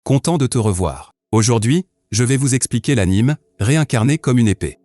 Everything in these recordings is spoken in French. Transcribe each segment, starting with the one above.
Content de te revoir. Aujourd'hui, je vais vous expliquer l'anime, réincarné comme une épée.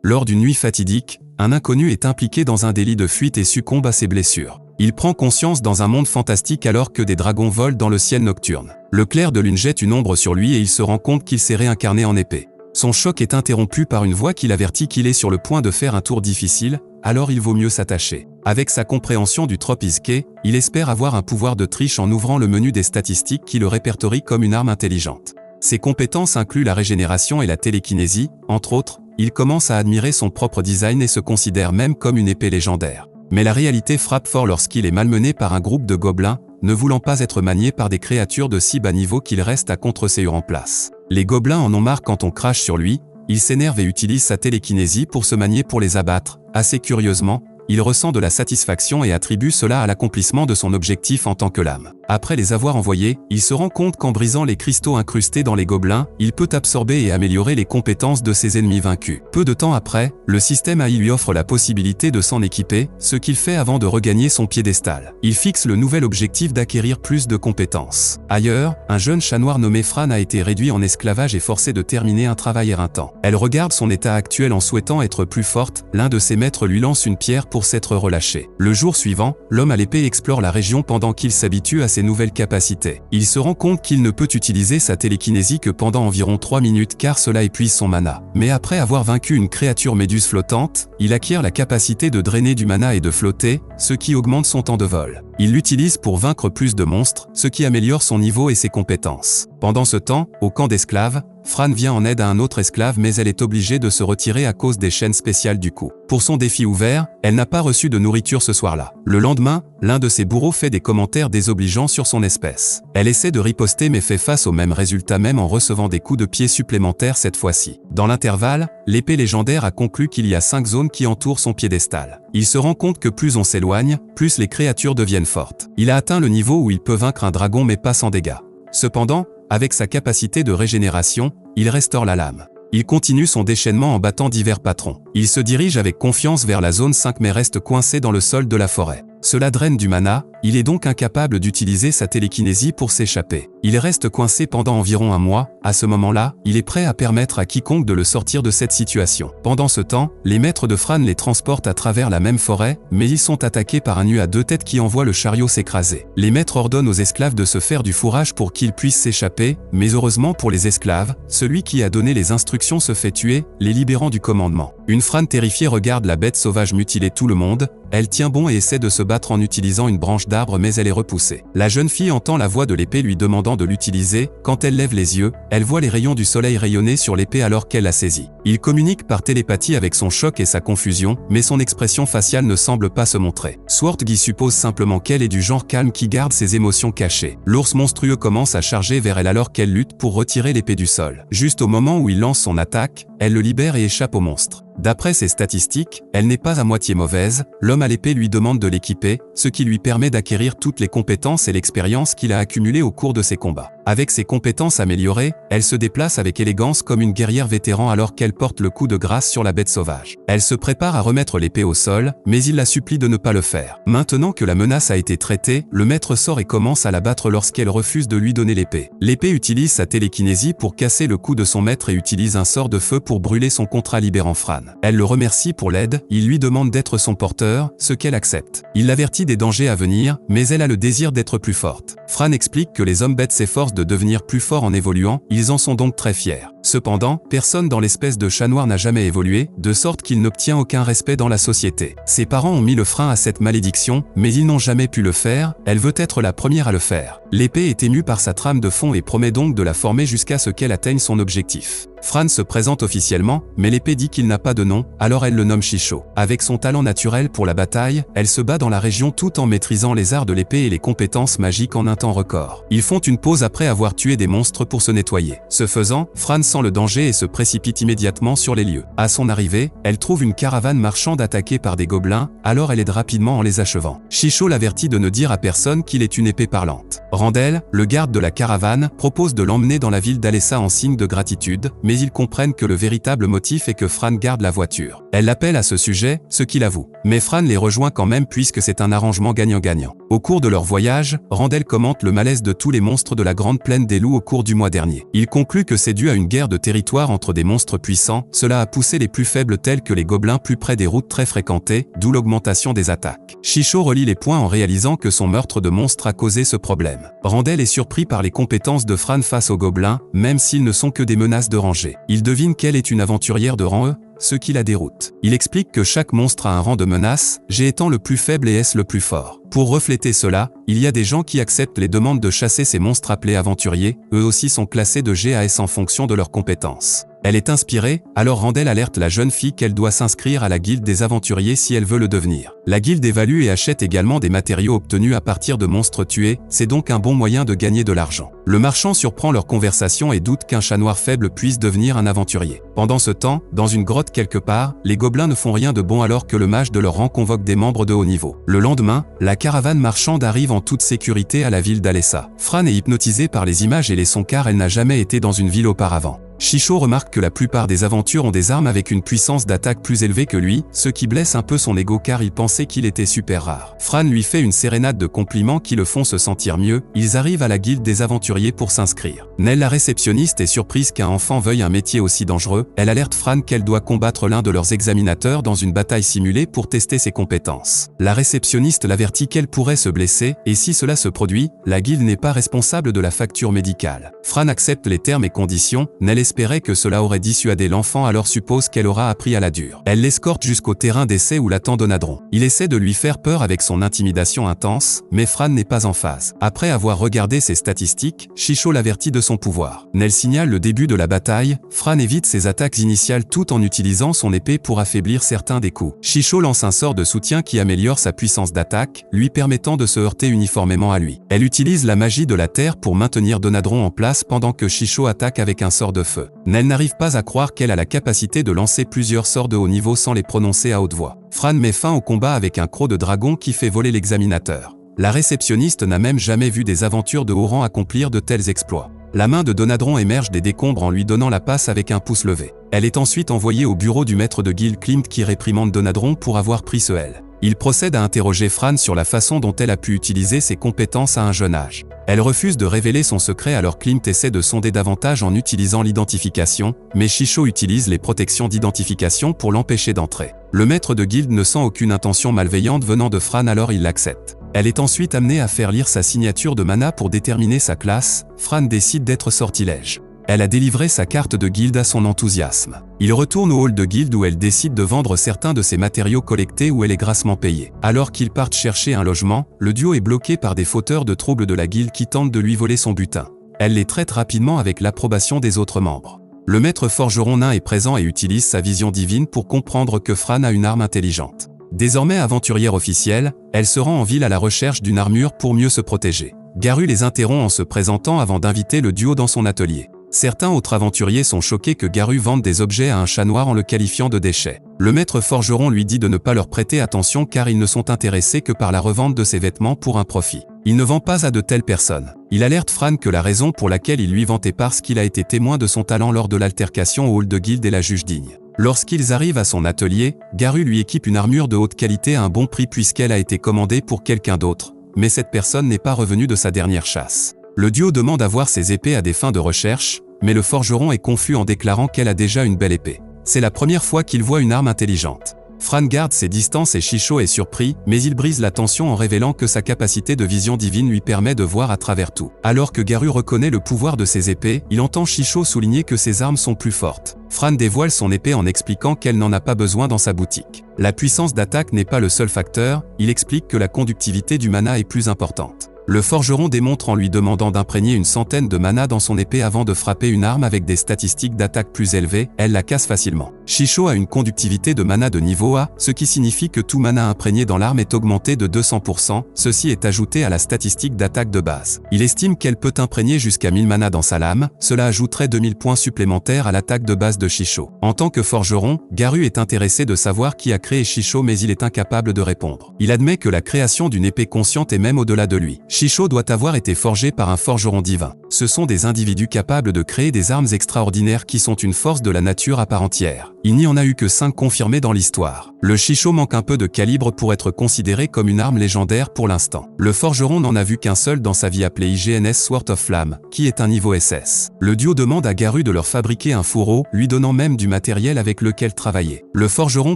Lors d'une nuit fatidique, un inconnu est impliqué dans un délit de fuite et succombe à ses blessures. Il prend conscience dans un monde fantastique alors que des dragons volent dans le ciel nocturne. Le clair de lune jette une ombre sur lui et il se rend compte qu'il s'est réincarné en épée. Son choc est interrompu par une voix qui l'avertit qu'il est sur le point de faire un tour difficile, alors il vaut mieux s'attacher. Avec sa compréhension du trope Isekai, il espère avoir un pouvoir de triche en ouvrant le menu des statistiques qui le répertorie comme une arme intelligente. Ses compétences incluent la régénération et la télékinésie, entre autres. Il commence à admirer son propre design et se considère même comme une épée légendaire. Mais la réalité frappe fort lorsqu'il est malmené par un groupe de gobelins, ne voulant pas être maniés par des créatures de si bas niveau qu'il reste à contreséur en place. Les gobelins en ont marre quand on crache sur lui, il s'énerve et utilise sa télékinésie pour se manier pour les abattre. Assez curieusement, il ressent de la satisfaction et attribue cela à l'accomplissement de son objectif en tant que lame. Après les avoir envoyés, il se rend compte qu'en brisant les cristaux incrustés dans les gobelins, il peut absorber et améliorer les compétences de ses ennemis vaincus. Peu de temps après, le système AI lui offre la possibilité de s'en équiper, ce qu'il fait avant de regagner son piédestal. Il fixe le nouvel objectif d'acquérir plus de compétences. Ailleurs, un jeune chat noir nommé Fran a été réduit en esclavage et forcé de terminer un travail éreintant. Elle regarde son état actuel en souhaitant être plus forte, l'un de ses maîtres lui lance une pierre pour s'être relâché. Le jour suivant, l'homme à l'épée explore la région pendant qu'il s'habitue à ses nouvelles capacités. Il se rend compte qu'il ne peut utiliser sa télékinésie que pendant environ 3 minutes car cela épuise son mana. Mais après avoir vaincu une créature méduse flottante, il acquiert la capacité de drainer du mana et de flotter, ce qui augmente son temps de vol. Il l'utilise pour vaincre plus de monstres, ce qui améliore son niveau et ses compétences. Pendant ce temps, au camp d'esclaves, Fran vient en aide à un autre esclave mais elle est obligée de se retirer à cause des chaînes spéciales du coup. Pour son défi ouvert, elle n'a pas reçu de nourriture ce soir-là. Le lendemain, l'un de ses bourreaux fait des commentaires désobligeants sur son espèce. Elle essaie de riposter mais fait face au même résultat même en recevant des coups de pied supplémentaires cette fois-ci. Dans l'intervalle, l'épée légendaire a conclu qu'il y a 5 zones qui entourent son piédestal. Il se rend compte que plus on s'éloigne, plus les créatures deviennent fortes. Il a atteint le niveau où il peut vaincre un dragon mais pas sans dégâts. Cependant, avec sa capacité de régénération, il restaure la lame. Il continue son déchaînement en battant divers patrons. Il se dirige avec confiance vers la zone 5 mais reste coincé dans le sol de la forêt. Cela draine du mana, il est donc incapable d'utiliser sa télékinésie pour s'échapper. Il reste coincé pendant environ un mois, à ce moment-là, il est prêt à permettre à quiconque de le sortir de cette situation. Pendant ce temps, les maîtres de Fran les transportent à travers la même forêt, mais ils sont attaqués par un nu à 2 têtes qui envoie le chariot s'écraser. Les maîtres ordonnent aux esclaves de se faire du fourrage pour qu'ils puissent s'échapper, mais heureusement pour les esclaves, celui qui a donné les instructions se fait tuer, les libérant du commandement. Une Fran terrifiée regarde la bête sauvage mutiler tout le monde, elle tient bon et essaie de se battre en utilisant une branche d'arbre mais elle est repoussée. La jeune fille entend la voix de l'épée lui demandant de l'utiliser, quand elle lève les yeux, elle voit les rayons du soleil rayonner sur l'épée alors qu'elle la saisit. Il communique par télépathie avec son choc et sa confusion, mais son expression faciale ne semble pas se montrer. Swartgy suppose simplement qu'elle est du genre calme qui garde ses émotions cachées. L'ours monstrueux commence à charger vers elle alors qu'elle lutte pour retirer l'épée du sol. Juste au moment où il lance son attaque, elle le libère et échappe au monstre. D'après ses statistiques, elle n'est pas à moitié mauvaise, l'homme à l'épée lui demande de l'équiper, ce qui lui permet d'acquérir toutes les compétences et l'expérience qu'il a accumulées au cours de ses combats. Avec ses compétences améliorées, elle se déplace avec élégance comme une guerrière vétéran alors qu'elle porte le coup de grâce sur la bête sauvage. Elle se prépare à remettre l'épée au sol, mais il la supplie de ne pas le faire. Maintenant que la menace a été traitée, le maître sort et commence à la battre lorsqu'elle refuse de lui donner l'épée. L'épée utilise sa télékinésie pour casser le cou de son maître et utilise un sort de feu pour brûler son contrat libérant Fran. Elle le remercie pour l'aide, il lui demande d'être son porteur, ce qu'elle accepte. Il l'avertit des dangers à venir, mais elle a le désir d'être plus forte. Fran explique que les hommes bêtes s'efforcent de devenir plus forts en évoluant, ils en sont donc très fiers. Cependant, personne dans l'espèce de chat noir n'a jamais évolué, de sorte qu'il n'obtient aucun respect dans la société. Ses parents ont mis le frein à cette malédiction, mais ils n'ont jamais pu le faire, elle veut être la première à le faire. L'épée est émue par sa trame de fond et promet donc de la former jusqu'à ce qu'elle atteigne son objectif. Fran se présente officiellement, mais l'épée dit qu'il n'a pas de nom, alors elle le nomme Shisho. Avec son talent naturel pour la bataille, elle se bat dans la région tout en maîtrisant les arts de l'épée et les compétences magiques en un temps record. Ils font une pause après avoir tué des monstres pour se nettoyer. Ce faisant, Fran sent le danger et se précipite immédiatement sur les lieux. À son arrivée, elle trouve une caravane marchande attaquée par des gobelins, alors elle aide rapidement en les achevant. Shisho l'avertit de ne dire à personne qu'il est une épée parlante. Randel, le garde de la caravane, propose de l'emmener dans la ville d'Alessa en signe de gratitude, mais ils comprennent que le véritable motif est que Fran garde la voiture. Elle l'appelle à ce sujet, ce qu'il avoue. Mais Fran les rejoint quand même puisque c'est un arrangement gagnant-gagnant. Au cours de leur voyage, Randel commente le malaise de tous les monstres de la Grande Plaine des Loups au cours du mois dernier. Il conclut que c'est dû à une guerre de territoire entre des monstres puissants, cela a poussé les plus faibles tels que les gobelins plus près des routes très fréquentées, d'où l'augmentation des attaques. Shisho relie les points en réalisant que son meurtre de monstre a causé ce problème. Randel est surpris par les compétences de Fran face aux gobelins, même s'ils ne sont que des menaces de rangée. Il devine qu'elle est une aventurière de rang E, ce qui la déroute. Il explique que chaque monstre a un rang de menace, G étant le plus faible et S le plus fort. Pour refléter cela, il y a des gens qui acceptent les demandes de chasser ces monstres appelés aventuriers, eux aussi sont classés de G à S en fonction de leurs compétences. Elle est inspirée, alors Randel alerte la jeune fille qu'elle doit s'inscrire à la guilde des aventuriers si elle veut le devenir. La guilde évalue et achète également des matériaux obtenus à partir de monstres tués, c'est donc un bon moyen de gagner de l'argent. Le marchand surprend leur conversation et doute qu'un chat noir faible puisse devenir un aventurier. Pendant ce temps, dans une grotte quelque part, les gobelins ne font rien de bon alors que le mage de leur rang convoque des membres de haut niveau. Le lendemain, la caravane marchande arrive en toute sécurité à la ville d'Alessa. Fran est hypnotisée par les images et les sons car elle n'a jamais été dans une ville auparavant. Shisho remarque que la plupart des aventures ont des armes avec une puissance d'attaque plus élevée que lui, ce qui blesse un peu son ego car il pensait qu'il était super rare. Fran lui fait une sérénade de compliments qui le font se sentir mieux, ils arrivent à la guilde des aventuriers pour s'inscrire. Nell la réceptionniste est surprise qu'un enfant veuille un métier aussi dangereux, elle alerte Fran qu'elle doit combattre l'un de leurs examinateurs dans une bataille simulée pour tester ses compétences. La réceptionniste l'avertit qu'elle pourrait se blesser, et si cela se produit, la guilde n'est pas responsable de la facture médicale. Fran accepte les termes et conditions, Nell espérait que cela aurait dissuadé l'enfant alors suppose qu'elle aura appris à la dure. Elle l'escorte jusqu'au terrain d'essai où l'attend Donadron. Il essaie de lui faire peur avec son intimidation intense, mais Fran n'est pas en phase. Après avoir regardé ses statistiques, Shisho l'avertit de son pouvoir. Nell signale le début de la bataille, Fran évite ses attaques initiales tout en utilisant son épée pour affaiblir certains des coups. Shisho lance un sort de soutien qui améliore sa puissance d'attaque, lui permettant de se heurter uniformément à lui. Elle utilise la magie de la terre pour maintenir Donadron en place pendant que Shisho attaque avec un sort de feu. Nell n'arrive pas à croire qu'elle a la capacité de lancer plusieurs sorts de haut niveau sans les prononcer à haute voix. Fran met fin au combat avec un croc de dragon qui fait voler l'examinateur. La réceptionniste n'a même jamais vu des aventures de haut rang accomplir de tels exploits. La main de Donadron émerge des décombres en lui donnant la passe avec un pouce levé. Elle est ensuite envoyée au bureau du maître de guilde Klimt qui réprimande Donadron pour avoir pris ce L. Il procède à interroger Fran sur la façon dont elle a pu utiliser ses compétences à un jeune âge. Elle refuse de révéler son secret alors Klimt essaie de sonder davantage en utilisant l'identification, mais Shisho utilise les protections d'identification pour l'empêcher d'entrer. Le maître de guilde ne sent aucune intention malveillante venant de Fran alors il l'accepte. Elle est ensuite amenée à faire lire sa signature de mana pour déterminer sa classe, Fran décide d'être sortilège. Elle a délivré sa carte de guilde à son enthousiasme. Il retourne au hall de guilde où elle décide de vendre certains de ses matériaux collectés où elle est grassement payée. Alors qu'ils partent chercher un logement, le duo est bloqué par des fauteurs de troubles de la guilde qui tentent de lui voler son butin. Elle les traite rapidement avec l'approbation des autres membres. Le maître forgeron nain est présent et utilise sa vision divine pour comprendre que Fran a une arme intelligente. Désormais aventurière officielle, elle se rend en ville à la recherche d'une armure pour mieux se protéger. Garu les interrompt en se présentant avant d'inviter le duo dans son atelier. Certains autres aventuriers sont choqués que Garu vende des objets à un chat noir en le qualifiant de déchet. Le maître forgeron lui dit de ne pas leur prêter attention car ils ne sont intéressés que par la revente de ses vêtements pour un profit. Il ne vend pas à de telles personnes. Il alerte Fran que la raison pour laquelle il lui vend est parce qu'il a été témoin de son talent lors de l'altercation au hall de guilde et la juge digne. Lorsqu'ils arrivent à son atelier, Garu lui équipe une armure de haute qualité à un bon prix puisqu'elle a été commandée pour quelqu'un d'autre, mais cette personne n'est pas revenue de sa dernière chasse. Le duo demande à voir ses épées à des fins de recherche, mais le forgeron est confus en déclarant qu'elle a déjà une belle épée. C'est la première fois qu'il voit une arme intelligente. Fran garde ses distances et Shisho est surpris, mais il brise la tension en révélant que sa capacité de vision divine lui permet de voir à travers tout. Alors que Garu reconnaît le pouvoir de ses épées, il entend Shisho souligner que ses armes sont plus fortes. Fran dévoile son épée en expliquant qu'elle n'en a pas besoin dans sa boutique. La puissance d'attaque n'est pas le seul facteur, il explique que la conductivité du mana est plus importante. Le forgeron démontre en lui demandant d'imprégner une centaine de mana dans son épée avant de frapper une arme avec des statistiques d'attaque plus élevées, elle la casse facilement. Shisho a une conductivité de mana de niveau A, ce qui signifie que tout mana imprégné dans l'arme est augmenté de 200%, ceci est ajouté à la statistique d'attaque de base. Il estime qu'elle peut imprégner jusqu'à 1000 mana dans sa lame, cela ajouterait 2000 points supplémentaires à l'attaque de base de Shisho. En tant que forgeron, Garu est intéressé de savoir qui a créé Shisho mais il est incapable de répondre. Il admet que la création d'une épée consciente est même au-delà de lui. Shisho doit avoir été forgé par un forgeron divin. Ce sont des individus capables de créer des armes extraordinaires qui sont une force de la nature à part entière. Il n'y en a eu que 5 confirmés dans l'histoire. Le Shisho manque un peu de calibre pour être considéré comme une arme légendaire pour l'instant. Le forgeron n'en a vu qu'un seul dans sa vie appelé IGNS Sword of Flame, qui est un niveau SS. Le duo demande à Garu de leur fabriquer un fourreau, lui donnant même du matériel avec lequel travailler. Le forgeron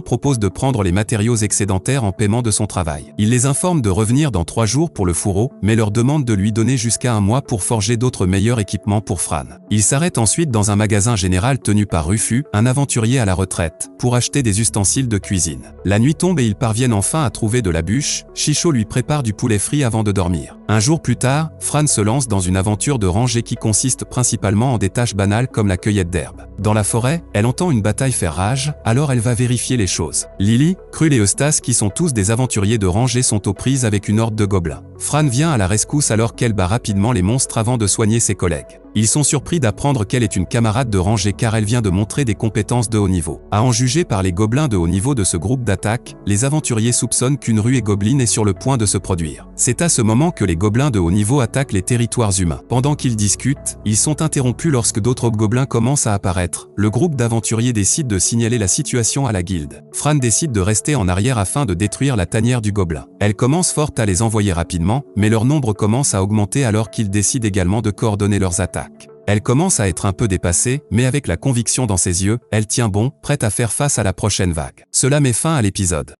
propose de prendre les matériaux excédentaires en paiement de son travail. Il les informe de revenir dans 3 jours pour le fourreau, mais leur demande de lui donner jusqu'à 1 mois pour forger d'autres meilleurs équipements pour Fran. Il s'arrête ensuite dans un magasin général tenu par Rufus, un aventurier à la retraite, pour acheter des ustensiles de cuisine. La nuit tombe et ils parviennent enfin à trouver de la bûche. Shisho lui prépare du poulet frit avant de dormir. Un jour plus tard, Fran se lance dans une aventure de rangée qui consiste principalement en des tâches banales comme la cueillette d'herbe. Dans la forêt, elle entend une bataille faire rage, alors elle va vérifier les choses. Lily, Krul et Eustace qui sont tous des aventuriers de rangée sont aux prises avec une horde de gobelins. Fran vient à la rescousse alors qu'elle bat rapidement les monstres avant de soigner ses collègues. Ils sont surpris d'apprendre qu'elle est une camarade de rangée car elle vient de montrer des compétences de haut niveau. À en juger par les gobelins de haut niveau de ce groupe d'attaque, les aventuriers soupçonnent qu'une ruée gobeline est sur le point de se produire. C'est à ce moment que les gobelins de haut niveau attaquent les territoires humains. Pendant qu'ils discutent, ils sont interrompus lorsque d'autres gobelins commencent à apparaître. Le groupe d'aventuriers décide de signaler la situation à la guilde. Fran décide de rester en arrière afin de détruire la tanière du gobelin. Elle commence forte à les envoyer rapidement, mais leur nombre commence à augmenter alors qu'ils décident également de coordonner leurs attaques. Elle commence à être un peu dépassée, mais avec la conviction dans ses yeux, elle tient bon, prête à faire face à la prochaine vague. Cela met fin à l'épisode.